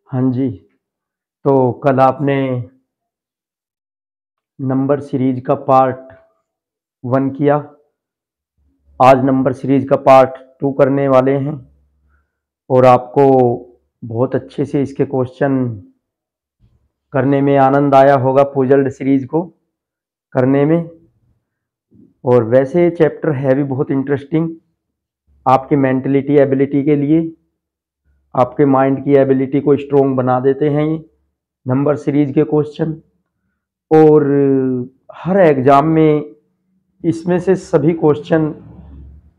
हाँ जी, तो कल आपने नंबर सीरीज का पार्ट 1 किया। आज नंबर सीरीज का पार्ट 2 करने वाले हैं और आपको बहुत अच्छे से इसके क्वेश्चन करने में आनंद आया होगा पुजल्ड सीरीज को करने में। और वैसे ये चैप्टर है भी बहुत इंटरेस्टिंग आपकी मेंटलिटी एबिलिटी के लिए, आपके माइंड की एबिलिटी को स्ट्रोंग बना देते हैं ये नंबर सीरीज के क्वेश्चन। और हर एग्जाम में इसमें से सभी क्वेश्चन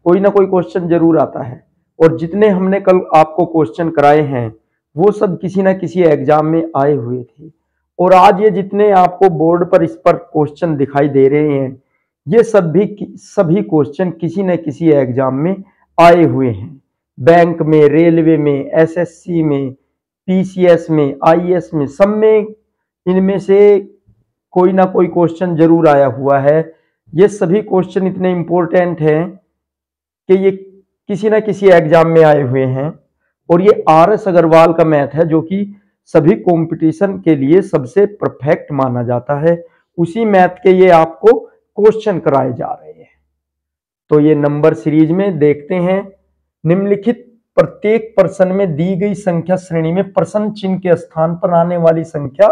कोई ना कोई क्वेश्चन जरूर आता है और जितने हमने कल आपको क्वेश्चन कराए हैं वो सब किसी ना किसी एग्जाम में आए हुए थे। और आज ये जितने आपको बोर्ड पर इस पर क्वेश्चन दिखाई दे रहे हैं ये सभी क्वेश्चन किसी न किसी एग्जाम में आए हुए हैं। बैंक में, रेलवे में, एसएससी में, पीसीएस में, आईएएस में, सब में इनमें से कोई ना कोई क्वेश्चन जरूर आया हुआ है। ये सभी क्वेश्चन इतने इंपॉर्टेंट हैं कि ये किसी ना किसी एग्जाम में आए हुए हैं। और ये RS अग्रवाल का मैथ है जो कि सभी कंपटीशन के लिए सबसे परफेक्ट माना जाता है। उसी मैथ के ये आपको क्वेश्चन कराए जा रहे हैं। तो ये नंबर सीरीज में देखते हैं, निम्नलिखित प्रत्येक प्रश्न में दी गई संख्या श्रेणी में प्रश्न चिन्ह के स्थान पर आने वाली संख्या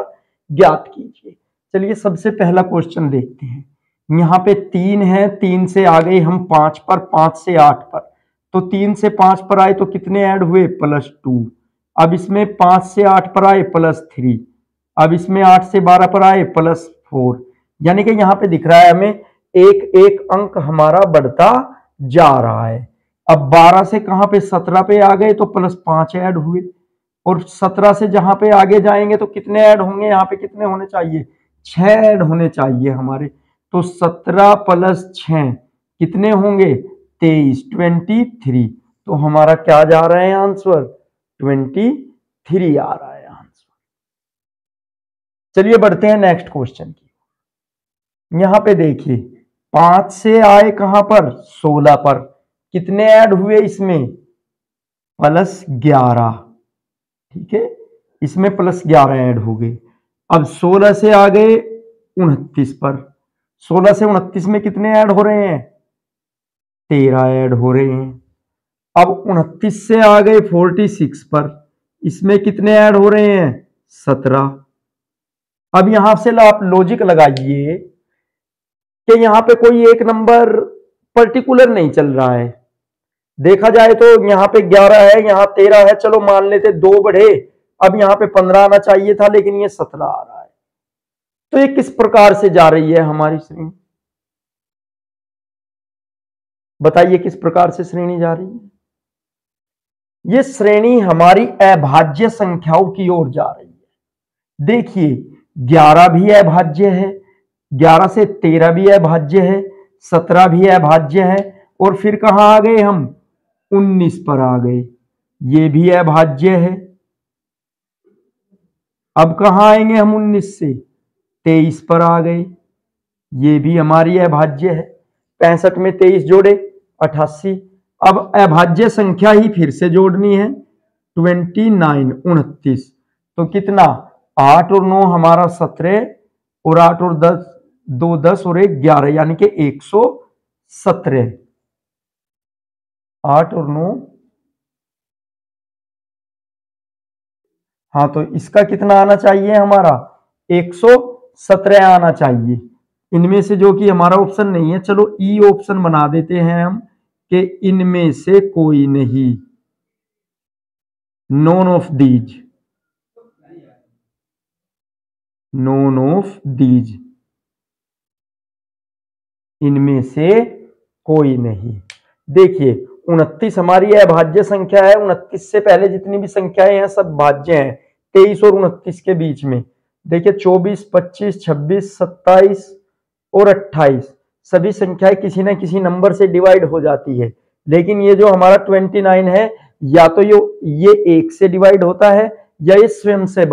ज्ञात कीजिए। चलिए सबसे पहला क्वेश्चन देखते हैं। यहाँ पे 3 है, 3 से आ गए हम 5 पर, 5 से 8 पर, तो 3 से 5 पर आए तो कितने ऐड हुए? +2। अब इसमें 5 से 8 पर आए +3। अब इसमें 8 से 12 पर आए +4। यानी कि यहाँ पे दिख रहा है हमें एक एक अंक हमारा बढ़ता जा रहा है। अब 12 से कहाँ पे 17 पे आ गए तो +5 ऐड हुए और 17 से जहां पे आगे जाएंगे तो कितने ऐड होंगे? यहाँ पे कितने होने चाहिए? 6 ऐड होने चाहिए हमारे। तो 17 + 6 कितने होंगे? 23, 23। तो हमारा क्या जा रहा है आंसर? 23 आ रहा है आंसर। चलिए बढ़ते हैं नेक्स्ट क्वेश्चन की। यहां पे देखिए 5 से आए कहां पर? 16 पर, कितने ऐड हुए इसमें? +11। ठीक है, इसमें +11 ऐड हो गए। अब 16 से आ गए 29 पर, 16 से 29 में कितने ऐड हो रहे हैं? 13 ऐड हो रहे हैं। अब 29 से आ गए 46 पर, इसमें कितने ऐड हो रहे हैं? 17। अब यहां से आप लॉजिक लगाइए कि यहां पे कोई एक नंबर पर्टिकुलर नहीं चल रहा है। देखा जाए तो यहाँ पे 11 है, यहाँ 13 है, चलो मान लेते 2 बढ़े, अब यहाँ पे 15 आना चाहिए था लेकिन ये 17 आ रहा है। तो ये किस प्रकार से जा रही है हमारी श्रेणी? बताइए किस प्रकार से श्रेणी जा रही है? ये श्रेणी हमारी अभाज्य संख्याओं की ओर जा रही है। देखिए 11 भी अभाज्य है, 11 से 13 भी अभाज्य है, 17 भी अभाज्य है और फिर कहां आ गए हम? 19 पर आ गए, ये भी अभाज्य है। अब कहां आएंगे हम? 19 से 23 पर आ गए, ये भी हमारी अभाज्य है। 65 में 23 जोड़े 88। अब अभाज्य संख्या ही फिर से जोड़नी है, 29 तो कितना? 8 और 9 हमारा 17 और 8 और 10 2 10 और 1 11 यानी कि 117। 8 और 9, हाँ तो इसका कितना आना चाहिए हमारा? 117 आना चाहिए। इनमें से जो कि हमारा ऑप्शन नहीं है, चलो ई ऑप्शन बना देते हैं हम कि इनमें से कोई नहीं, none of these, none of these, इनमें से कोई नहीं। देखिए 29 हमारी अभाज्य संख्या है, 29 से पहले जितनी भी संख्याएं हैं सब भाज्य हैं, 23 और 29 के बीच में। देखिए 24, 25, 26, 27 और 28 सभी संख्याएं किसी न किसी नंबर से डिवाइड हो जाती है। लेकिन ये जो हमारा 29 है या तो ये 1 से डिवाइड होता है या ये स्वयं से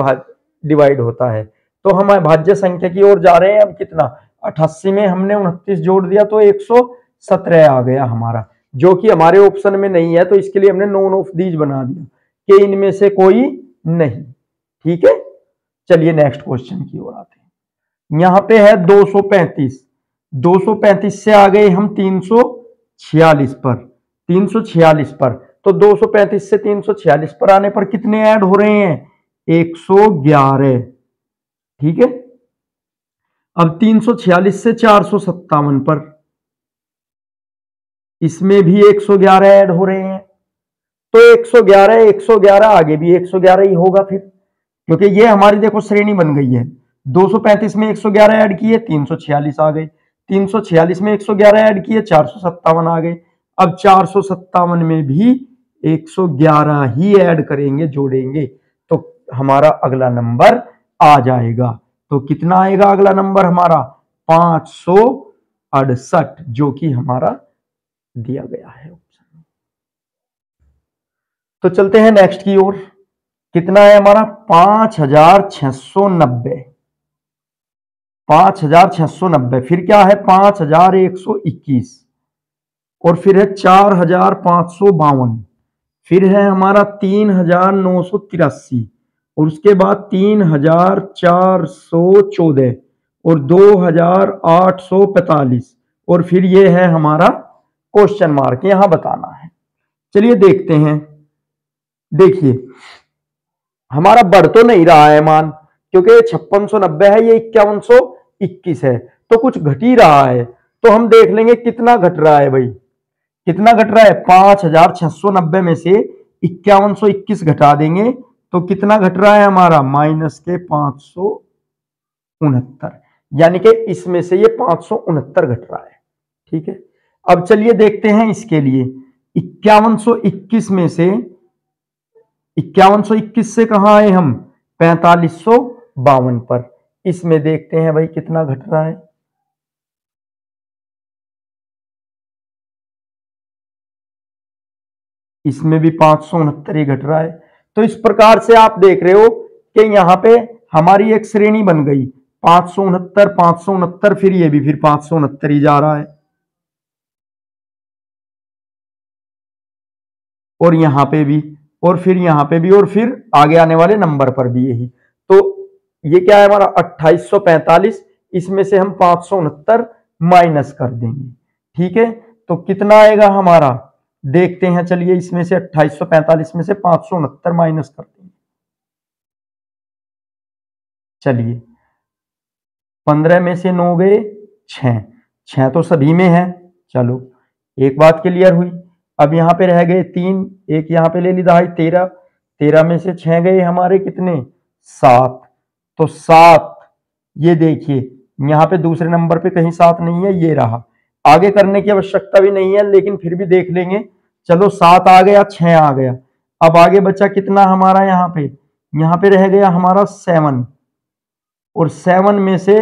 डिवाइड होता है। तो हम अभाज्य संख्या की ओर जा रहे हैं। अब कितना? 88 में हमने 29 जोड़ दिया तो 117 आ गया हमारा, जो कि हमारे ऑप्शन में नहीं है। तो इसके लिए हमने नॉन ऑफ दीज बना दिया कि इनमें से कोई नहीं। ठीक है, चलिए नेक्स्ट क्वेश्चन की ओर आते हैं। यहां पे है 235, 235 से आ गए हम 346 पर, 346 पर, तो 235 से 346 पर आने पर कितने ऐड हो रहे हैं? 111। ठीक है, अब 346 से 457 पर, इसमें भी 111 ऐड हो रहे हैं, तो 111 111 आगे भी 111 ही होगा फिर, क्योंकि ये हमारी देखो श्रेणी बन गई है। 235 में 111 ऐड किए 346 आ गए, 346 में 111 ऐड किए 457 आ गए। अब 457 में भी 111 ही ऐड करेंगे, जोड़ेंगे, तो हमारा अगला नंबर आ जाएगा। तो कितना आएगा अगला नंबर हमारा? 568, जो कि हमारा दिया गया है ऑप्शन में। तो चलते हैं नेक्स्ट की ओर। कितना है हमारा? 5690, 5690, फिर क्या है? 5121, और फिर है 4552, फिर है हमारा 3983, और उसके बाद 3414, और 2845, और फिर ये है हमारा क्वेश्चन मार्क, यहां बताना है। चलिए देखते हैं। देखिए हमारा बढ़ तो नहीं रहा है मान, क्योंकि 5690 है, ये 5121 है, तो कुछ घट ही रहा है। तो हम देख लेंगे कितना घट रहा है भाई, कितना घट रहा है? 5690 में से 5121 घटा देंगे तो कितना घट रहा है हमारा? माइनस के 569, यानी कि इसमें से ये 569 घट रहा है। ठीक है, अब चलिए देखते हैं इसके लिए। 5121 में से 5121 से कहां आए हम? 4552 पर। इसमें देखते हैं भाई कितना घट रहा है। इसमें भी 569 ही घट रहा है। तो इस प्रकार से आप देख रहे हो कि यहां पे हमारी एक श्रेणी बन गई, 569 569, फिर ये भी फिर 569 ही जा रहा है, और यहां पे भी, और फिर यहां पे भी, और फिर आगे आने वाले नंबर पर भी यही। तो ये क्या है हमारा? 2845, इसमें से हम 569 माइनस कर देंगे। ठीक है, तो कितना आएगा हमारा? देखते हैं, चलिए इसमें से 2845 में से 569 माइनस कर देंगे। चलिए 15 में से 9 गए 6, 6 तो सभी में है, चलो एक बात क्लियर हुई। अब यहां पे रह गए 3, एक यहां पे ले ली दहाई, 13, 13 में से 6 गए हमारे कितने? 7, तो 7, ये देखिए यहां पे दूसरे नंबर पे कहीं 7 नहीं है, ये रहा। आगे करने की आवश्यकता भी नहीं है, लेकिन फिर भी देख लेंगे। चलो 7 आ गया, 6 आ गया, अब आगे बचा कितना हमारा? यहां पे रह गया हमारा 7, और 7 में से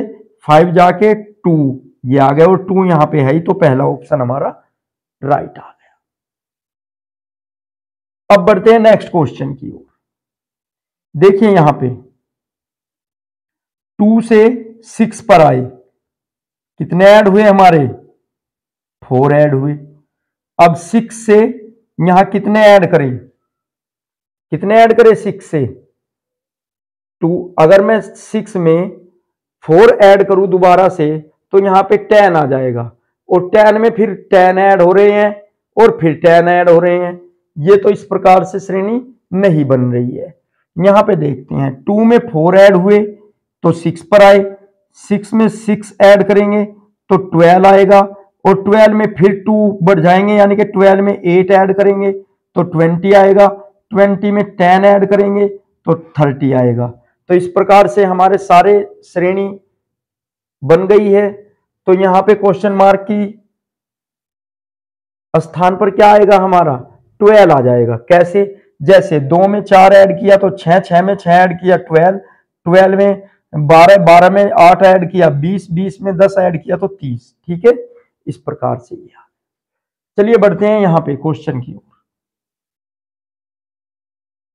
5 जाके 2 ये आ गया, और 2 यहां पे है ही, तो पहला ऑप्शन हमारा राइट आ गया। अब बढ़ते हैं नेक्स्ट क्वेश्चन की ओर। देखिए यहां पे 2 से 6 पर आए, कितने ऐड हुए हमारे? 4 ऐड हुए। अब 6 से यहां कितने ऐड करें? कितने ऐड करें 6 से? 2। अगर मैं 6 में 4 ऐड करूं दोबारा से, तो यहां पे 10 आ जाएगा, और 10 में फिर 10 ऐड हो रहे हैं, और फिर 10 ऐड हो रहे हैं। ये तो इस प्रकार से श्रेणी नहीं बन रही है। यहां पे देखते हैं 2 में 4 ऐड हुए तो 6 पर आए, 6 में 6 ऐड करेंगे तो 12 आएगा, और 12 में फिर 2 बढ़ जाएंगे, यानी कि 12 में 8 ऐड करेंगे तो 20 आएगा, 20 में 10 ऐड करेंगे तो 30 आएगा। तो इस प्रकार से हमारे सारे श्रेणी बन गई है। तो यहां पे क्वेश्चन मार्क की स्थान पर क्या आएगा हमारा? 12 आ जाएगा। कैसे? जैसे 2 में 4 ऐड किया तो 6, 6 में 6 ऐड किया 12, 12 में 12, 12 में 8 ऐड किया 20, 20 में 10 ऐड किया तो 30। ठीक है, इस प्रकार से ये। चलिए बढ़ते हैं यहां पे क्वेश्चन की ओर।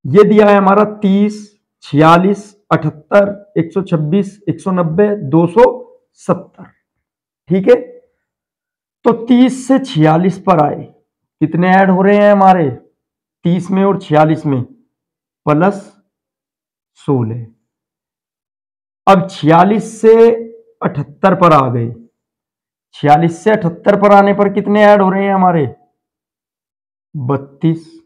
ये दिया है हमारा 30, 46, 78, 126, 190, 270। ठीक है, तो 30 से 46 पर आए, कितने ऐड हो रहे हैं हमारे? 30 में और 46 में प्लस 16। अब 46 से 78 पर आ गए। 46 से 78 पर आने पर कितने ऐड हो रहे हैं हमारे? 32।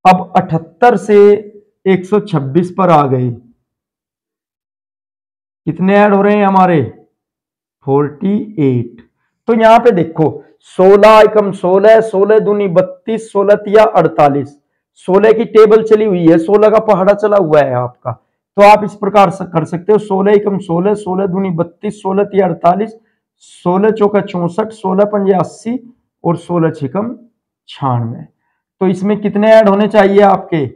अब 78 से 126 पर आ गए, कितने ऐड हो रहे हैं हमारे? 48। तो यहां पे देखो 16 एकम 16, 16 दूनी 32, 16 तिया 48। 16 की टेबल चली हुई है, 16 का पहाड़ा चला हुआ है आपका, तो आप इस प्रकार से कर सकते हो 16 एकम 16, 16 दूनी 32, 16 तिया 48, 16 चौका 64, 16 पंजे 80 और 16 छिकम 96। तो इसमें कितने ऐड होने चाहिए आपके?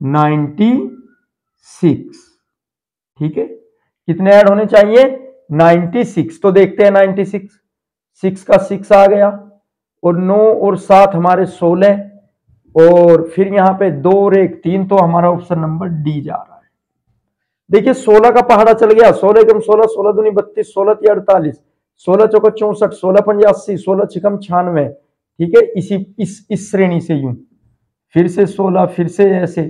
96। ठीक है, कितने ऐड होने चाहिए? 96। तो देखते हैं 96, 6 का 6 आ गया और 9 और 7 हमारे 16 और फिर यहां पे 2 और 1 3, तो हमारा ऑप्शन नंबर डी जा रहा है। देखिए 16 का पहाड़ा चल गया, 16 एकम 16, 16 दूनी 32, 16 तिया 48, 16 चौका 64, 16 पंजे 80, 16 छिकम 96। ठीक है, इस श्रेणी से यूं फिर से 16, फिर से ऐसे,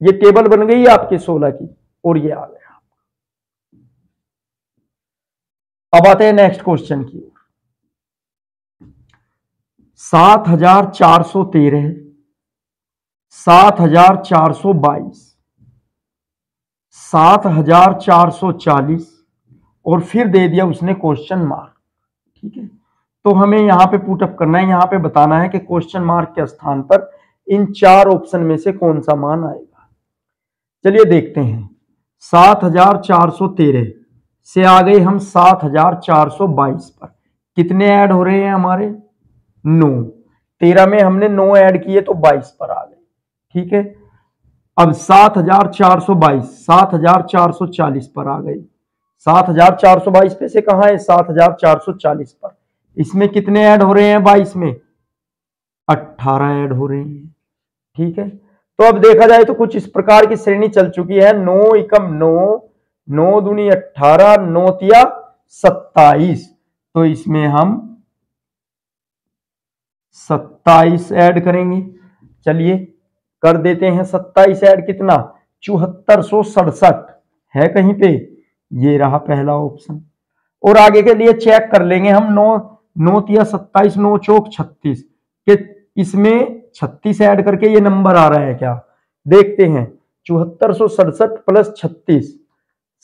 ये टेबल बन गई आपके 16 की और ये आ गया। अब आते हैं नेक्स्ट क्वेश्चन की ओर। 7413, 7422, 7440 और फिर दे दिया उसने क्वेश्चन मार्क। ठीक है, तो हमें यहां पे पुट अप करना है, यहां पे बताना है कि क्वेश्चन मार्क के स्थान पर इन 4 ऑप्शन में से कौन सा मान आएगा। चलिए देखते हैं। 7413 से आ गए हम 7422 पर, कितने ऐड हो रहे हैं हमारे? 9। 13 में हमने 9 ऐड किए तो 22 पर आ गए। ठीक है, अब 7422, 7440 पर आ गए। 7422 पे से कहां है? 7440 पर। इसमें कितने ऐड हो रहे हैं? 22 में 18 ऐड हो रहे हैं। ठीक है, तो अब देखा जाए तो कुछ इस प्रकार की श्रेणी चल चुकी है। 9 एकम 9, 9 दूनी 18, 9 तिया 27, तो इसमें हम 27 ऐड करेंगे। चलिए कर देते हैं 27 ऐड, कितना? 7467 है कहीं पे, ये रहा पहला ऑप्शन। और आगे के लिए चेक कर लेंगे हम, 9 तिया 27, 9 चौक 36 के, इसमें 36 ऐड करके ये नंबर आ रहा है क्या? देखते हैं। 7467 प्लस 36,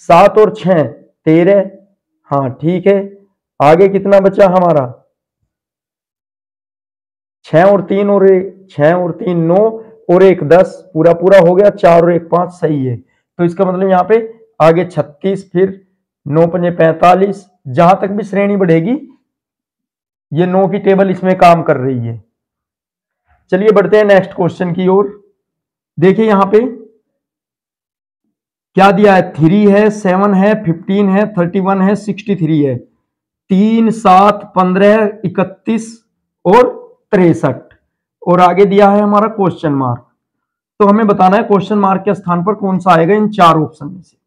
7 और 6 13। हाँ ठीक है, आगे कितना बचा हमारा? 6 और 3 और 6 और 3 9 और 1 10, पूरा पूरा हो गया। 4 और 1 5, सही है। तो इसका मतलब यहाँ पे आगे 36, फिर 9 पंजे 45, जहां तक भी श्रेणी बढ़ेगी ये 9 की टेबल इसमें काम कर रही है। चलिए बढ़ते हैं नेक्स्ट क्वेश्चन की ओर। देखिए यहां पे क्या दिया है? 3 है, 7 है, 15 है, 31 है, 63 है। 3 7 15 31 और 63 और आगे दिया है हमारा क्वेश्चन मार्क। तो हमें बताना है क्वेश्चन मार्क के स्थान पर कौन सा आएगा इन 4 ऑप्शन में से।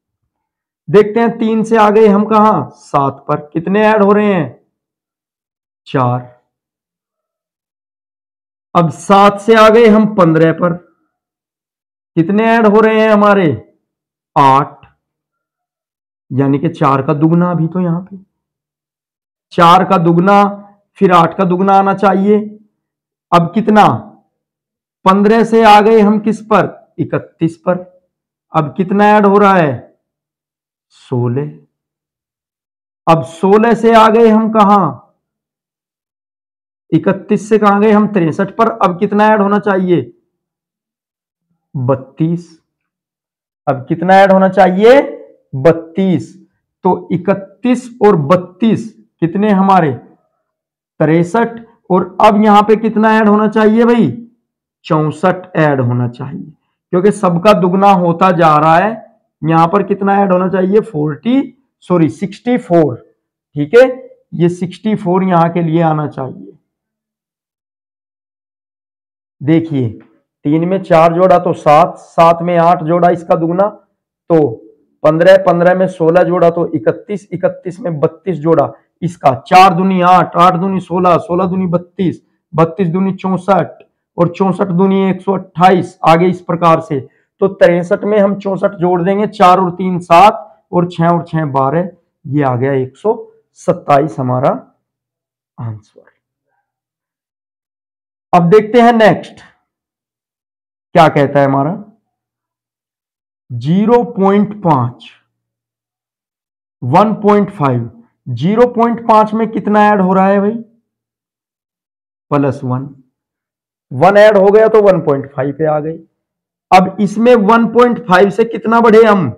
देखते हैं। 3 से आ गए हम कहां? 7 पर, कितने ऐड हो रहे हैं? 4। अब 7 से आ गए हम 15 पर, कितने ऐड हो रहे हैं हमारे? 8, यानी कि 4 का दुगना। अभी तो यहां पे 4 का दुगना, फिर 8 का दुगना आना चाहिए। अब कितना? 15 से आ गए हम किस पर? 31 पर। अब कितना ऐड हो रहा है? 16। अब 16 से आ गए हम कहां? 31 से कहां गए हम? 63 पर। अब कितना ऐड होना चाहिए? 32। अब कितना ऐड होना चाहिए? 32। तो 31 और 32 कितने हमारे? 63। और अब यहां पे कितना ऐड होना चाहिए भाई? 64 ऐड होना चाहिए, क्योंकि सबका दुगना होता जा रहा है। यहां पर कितना ऐड होना चाहिए? 64। ठीक है, ये 64 यहां के लिए आना चाहिए। देखिए 3 में 4 जोड़ा तो 7, 7 में 8 जोड़ा इसका दुगना तो 15, 15 में 16 जोड़ा तो 31, 31 में 32 जोड़ा इसका, 4 दूनी 8, 8 दूनी 16, 16 दूनी 32, 32 दूनी 64 और 64 दूनी 128, आगे इस प्रकार से। तो 63 में हम 64 जोड़ देंगे, 4 और 3 7 और 6 और 6 12, ये आ गया 127 हमारा आंसर। अब देखते हैं नेक्स्ट क्या कहता है हमारा। 0.5 1.5, 0.5 में कितना ऐड हो रहा है भाई? +1, 1 ऐड हो गया तो 1.5 पे आ गई। अब इसमें 1.5 से कितना बढ़े हम?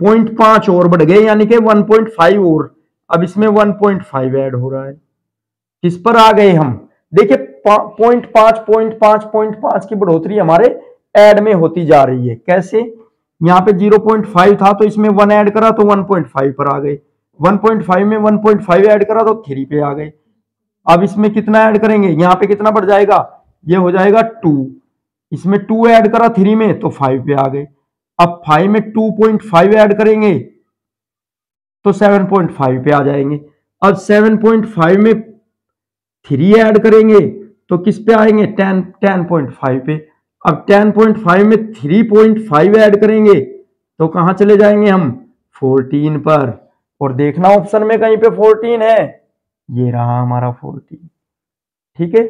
0.5 और बढ़ गए, यानी कि 1.5 और। अब इसमें 1.5 ऐड हो रहा है, किस पर आ गए हम? देखिए 0.5 की बढ़ोतरी हमारे ऐड में होती जा रही है। कैसे? यहाँ पे 0.5 था तो इसमें 1 ऐड करा तो 1.5 पर आ गए, 1.5 में 1.5 ऐड करा तो 3 पे आ गए। अब इसमें कितना ऐड करेंगे? यहाँ पे कितना बढ़ जाएगा? ये हो जाएगा 2, इसमें 2 ऐड करा 3 में तो 5 पे आ गए। अब 5 में 2.5 ऐड करेंगे तो 7.5 पे आ जाएंगे। अब 7.5 में 3 ऐड करेंगे तो किस पे आएंगे? 10.5 पे। अब 10.5 में 3.5 ऐड करेंगे तो कहां चले जाएंगे हम? 14 पर। और देखना ऑप्शन में कहीं पे 14 है, ये रहा हमारा 14। ठीक है,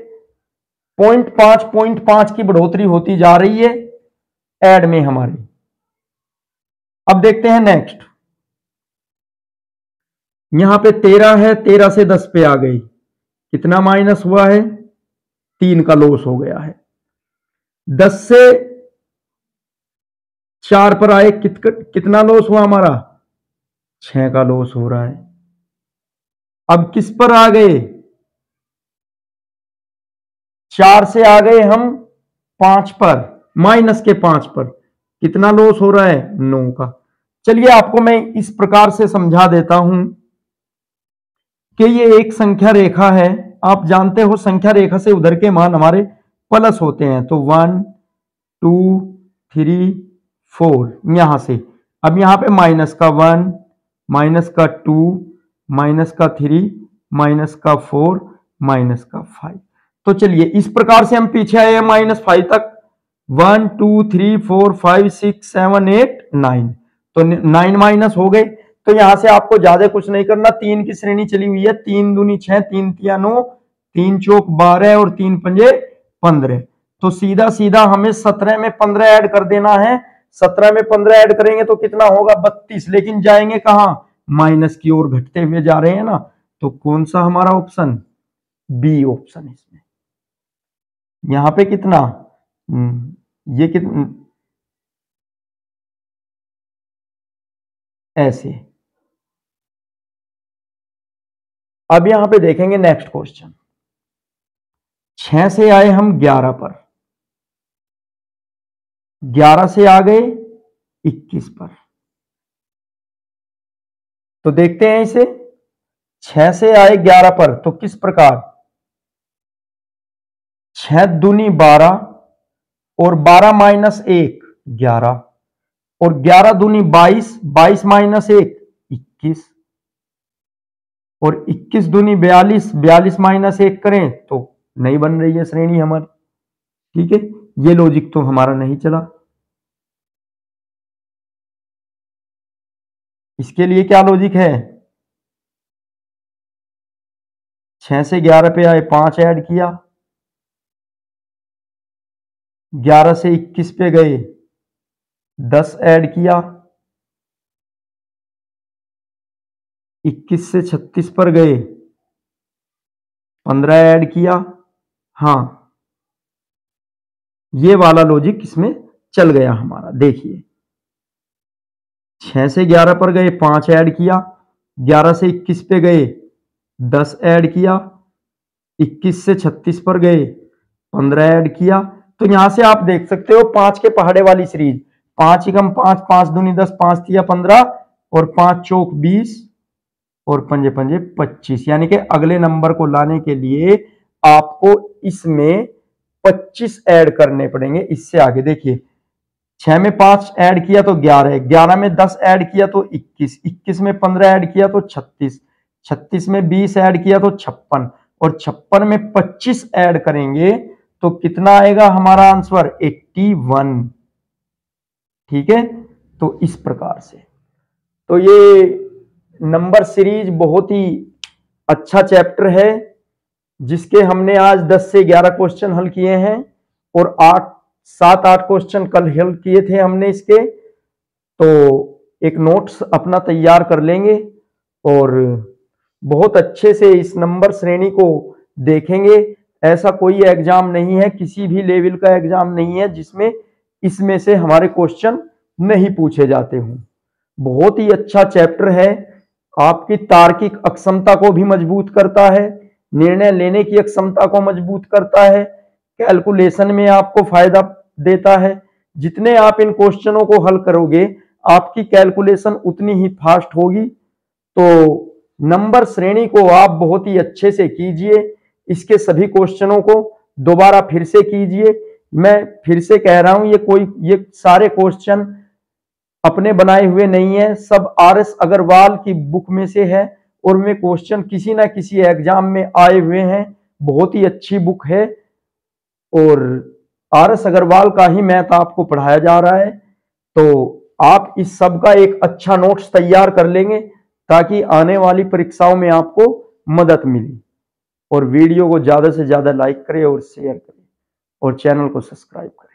0.5 की बढ़ोतरी होती जा रही है ऐड में हमारे। अब देखते हैं नेक्स्ट। यहां पे 13 है, 13 से 10 पे आ गई, कितना माइनस हुआ है? 3 का लॉस हो गया है। 10 से 4 पर आए, कितना लॉस हुआ हमारा? 6 का लॉस हो रहा है। अब किस पर आ गए? 4 से आ गए हम 5 पर, माइनस के 5 पर, कितना लॉस हो रहा है? 9 का। चलिए आपको मैं इस प्रकार से समझा देता हूं कि ये एक संख्या रेखा है। आप जानते हो संख्या रेखा से उधर के मान हमारे प्लस होते हैं, तो 1 2 3 4 यहां से। अब यहां पे माइनस का 1, माइनस का 2, माइनस का 3, माइनस का 4, माइनस का 5। तो चलिए इस प्रकार से हम पीछे आए हैं -5 तक। 1 2 3 4 5 6 7 8 9, तो 9 माइनस हो गए। तो यहां से आपको ज्यादा कुछ नहीं करना, 3 की श्रेणी चली हुई है, 3 दूनी 6, 3 तिया 9, 3 चौक 12 और 3 पंजे 15। तो सीधा सीधा हमें 17 में 15 ऐड कर देना है। 17 में 15 ऐड करेंगे तो कितना होगा? 32। लेकिन जाएंगे कहां? माइनस की ओर घटते हुए जा रहे हैं ना। तो कौन सा हमारा ऑप्शन? B option. इसमें यहां पे कितना, ये कितना, ऐसे। अब यहां पे देखेंगे नेक्स्ट क्वेश्चन। 6 से आए हम 11 पर, 11 से आ गए 21 पर। तो देखते हैं इसे। 6 से आए 11 पर तो किस प्रकार? 6 दूनी 12 और 12 माइनस 1 11, और 11 दूनी 22, 22 माइनस 1 21, और 21 दूनी 42, 42 माइनस 1 करें तो नहीं बन रही है श्रेणी हमारी। ठीक है, ये लॉजिक तो हमारा नहीं चला। इसके लिए क्या लॉजिक है? 6 से 11 पे आए, 5 ऐड किया, 11 से 21 पे गए, 10 ऐड किया, 21 से 36 पर गए, 15 ऐड किया। हाँ, ये वाला लॉजिक इसमें चल गया हमारा। देखिए 6 से 11 पर गए, 5 ऐड किया, 11 से 21 पे गए, 10 ऐड किया, 21 से 36 पर गए, 15 ऐड किया। तो यहां से आप देख सकते हो 5 के पहाड़े वाली सीरीज, 5 एकम 5, 5 दूनी 10, 5 तिया 15, और 5 चौक 20, और पंजे पंजे 25। यानी कि अगले नंबर को लाने के लिए आपको इसमें 25 ऐड करने पड़ेंगे। इससे आगे देखिए 6 में 5 ऐड किया तो 11, 11 में 10 ऐड किया तो 21, 21 में 15 ऐड किया तो 36, 36 में 20 ऐड किया तो 56, और 56 में 25 ऐड करेंगे तो कितना आएगा हमारा आंसर 81। ठीक है, तो इस प्रकार से तो ये नंबर सीरीज बहुत ही अच्छा चैप्टर है, जिसके हमने आज 10 से 11 क्वेश्चन हल किए हैं और 7-8 क्वेश्चन कल हल किए थे हमने इसके। तो एक नोट्स अपना तैयार कर लेंगे और बहुत अच्छे से इस नंबर श्रेणी को देखेंगे। ऐसा कोई एग्जाम नहीं है, किसी भी लेवल का एग्जाम नहीं है जिसमें इसमें से हमारे क्वेश्चन नहीं पूछे जाते हों। बहुत ही अच्छा चैप्टर है, आपकी तार्किक अक्षमता को भी मजबूत करता है, निर्णय लेने की अक्षमता को मजबूत करता है, कैलकुलेशन में आपको फायदा देता है। जितने आप इन क्वेश्चनों को हल करोगे आपकी कैलकुलेशन उतनी ही फास्ट होगी। तो नंबर श्रेणी को आप बहुत ही अच्छे से कीजिए, इसके सभी क्वेश्चनों को दोबारा फिर से कीजिए। मैं फिर से कह रहा हूं, ये सारे क्वेश्चन अपने बनाए हुए नहीं है, सब RS अग्रवाल की बुक में से है और वे क्वेश्चन किसी ना किसी एग्जाम में आए हुए हैं। बहुत ही अच्छी बुक है और RS अग्रवाल का ही मैथ आपको पढ़ाया जा रहा है। तो आप इस सब का एक अच्छा नोट्स तैयार कर लेंगे ताकि आने वाली परीक्षाओं में आपको मदद मिले। और वीडियो को ज्यादा से ज्यादा लाइक करें और शेयर करें और चैनल को सब्सक्राइब करें।